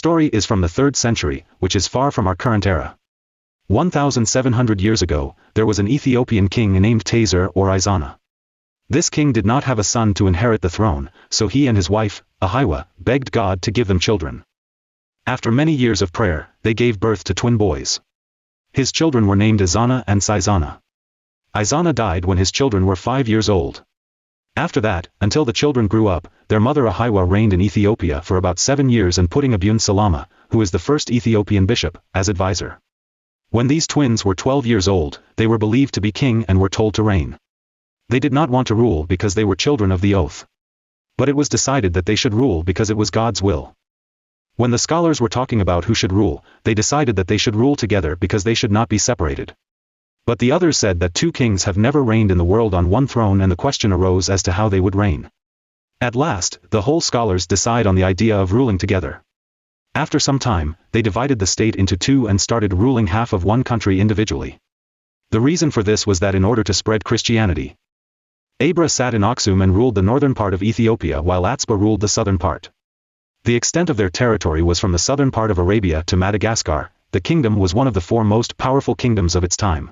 story is from the 3rd century, which is far from our current era. 1,700 years ago, there was an Ethiopian king named Taser or Izana. This king did not have a son to inherit the throne, so he and his wife, Ahiwa, begged God to give them children. After many years of prayer, they gave birth to twin boys. His children were named Izana and Sizana. Izana died when his children were 5 years old. After that, until the children grew up, their mother Ahiwa reigned in Ethiopia for about 7 years and putting Abun Salama, who is the first Ethiopian bishop, as advisor. When these twins were 12 years old, they were believed to be king and were told to reign. They did not want to rule because they were children of the oath. But it was decided that they should rule because it was God's will. When the scholars were talking about who should rule, they decided that they should rule together because they should not be separated. But the others said that 2 kings have never reigned in the world on one throne, and the question arose as to how they would reign. At last, the whole scholars decide on the idea of ruling together. After some time, they divided the state into 2 and started ruling half of one country individually. The reason for this was that in order to spread Christianity, Abra sat in Aksum and ruled the northern part of Ethiopia while Atzba ruled the southern part. The extent of their territory was from the southern part of Arabia to Madagascar. The kingdom was one of the 4 most powerful kingdoms of its time.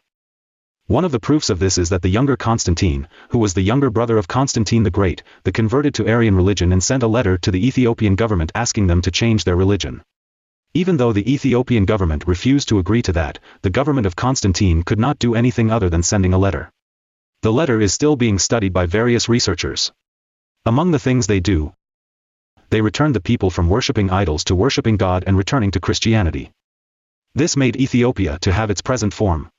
One of the proofs of this is that the younger Constantine, who was the younger brother of Constantine the Great, converted to Arian religion and sent a letter to the Ethiopian government asking them to change their religion. Even though the Ethiopian government refused to agree to that, the government of Constantine could not do anything other than sending a letter. The letter is still being studied by various researchers. Among the things they do, they returned the people from worshipping idols to worshipping God and returning to Christianity. This made Ethiopia to have its present form.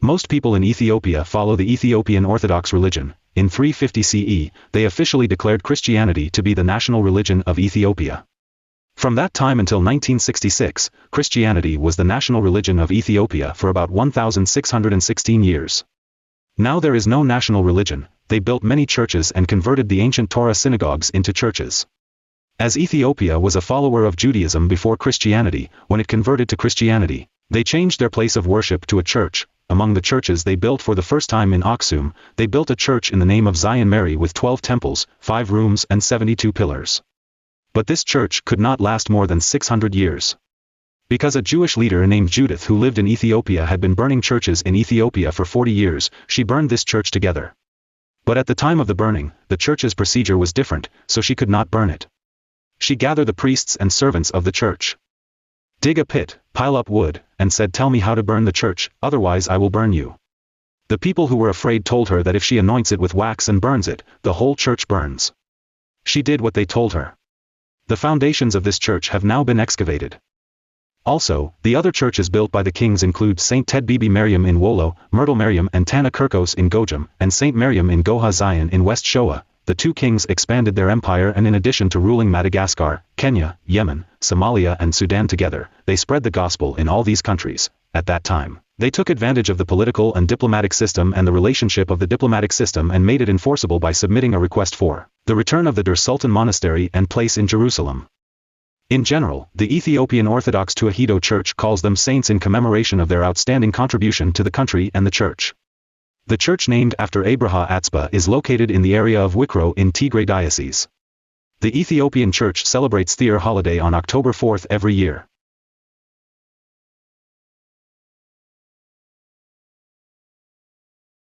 Most people in Ethiopia follow the Ethiopian Orthodox religion. In 350 CE, they officially declared Christianity to be the national religion of Ethiopia. From that time until 1966, Christianity was the national religion of Ethiopia for about 1,616 years. Now there is no national religion. They built many churches and converted the ancient Torah synagogues into churches. As Ethiopia was a follower of Judaism before Christianity, when it converted to Christianity, they changed their place of worship to a church. Among the churches they built for the first time in Aksum, they built a church in the name of Zion Mary with 12 temples, 5 rooms and 72 pillars. But this church could not last more than 600 years. Because a Jewish leader named Judith who lived in Ethiopia had been burning churches in Ethiopia for 40 years, she burned this church together. But at the time of the burning, the church's procedure was different, so she could not burn it. She gathered the priests and servants of the church. Dig a pit, pile up wood, and said, "Tell me how to burn the church, otherwise I will burn you." The people who were afraid told her that if she anoints it with wax and burns it, the whole church burns. She did what they told her. The foundations of this church have now been excavated. Also, the other churches built by the kings include St. Ted Bibi Mariam in Wolo, Myrtle Mariam and Tana Kirkos in Gojam, and St. Mariam in Goha Zion in West Shoa. The 2 kings expanded their empire, and in addition to ruling Madagascar, Kenya, Yemen, Somalia and Sudan together, they spread the gospel in all these countries. At that time, they took advantage of the political and diplomatic system and the relationship of the diplomatic system and made it enforceable by submitting a request for the return of the Dur Sultan monastery and place in Jerusalem. In general, the Ethiopian Orthodox Tewahedo Church calls them saints in commemoration of their outstanding contribution to the country and the church. The church named after Abraha Atzba is located in the area of Wikro in Tigray Diocese. The Ethiopian Church celebrates Their holiday on October 4 every year.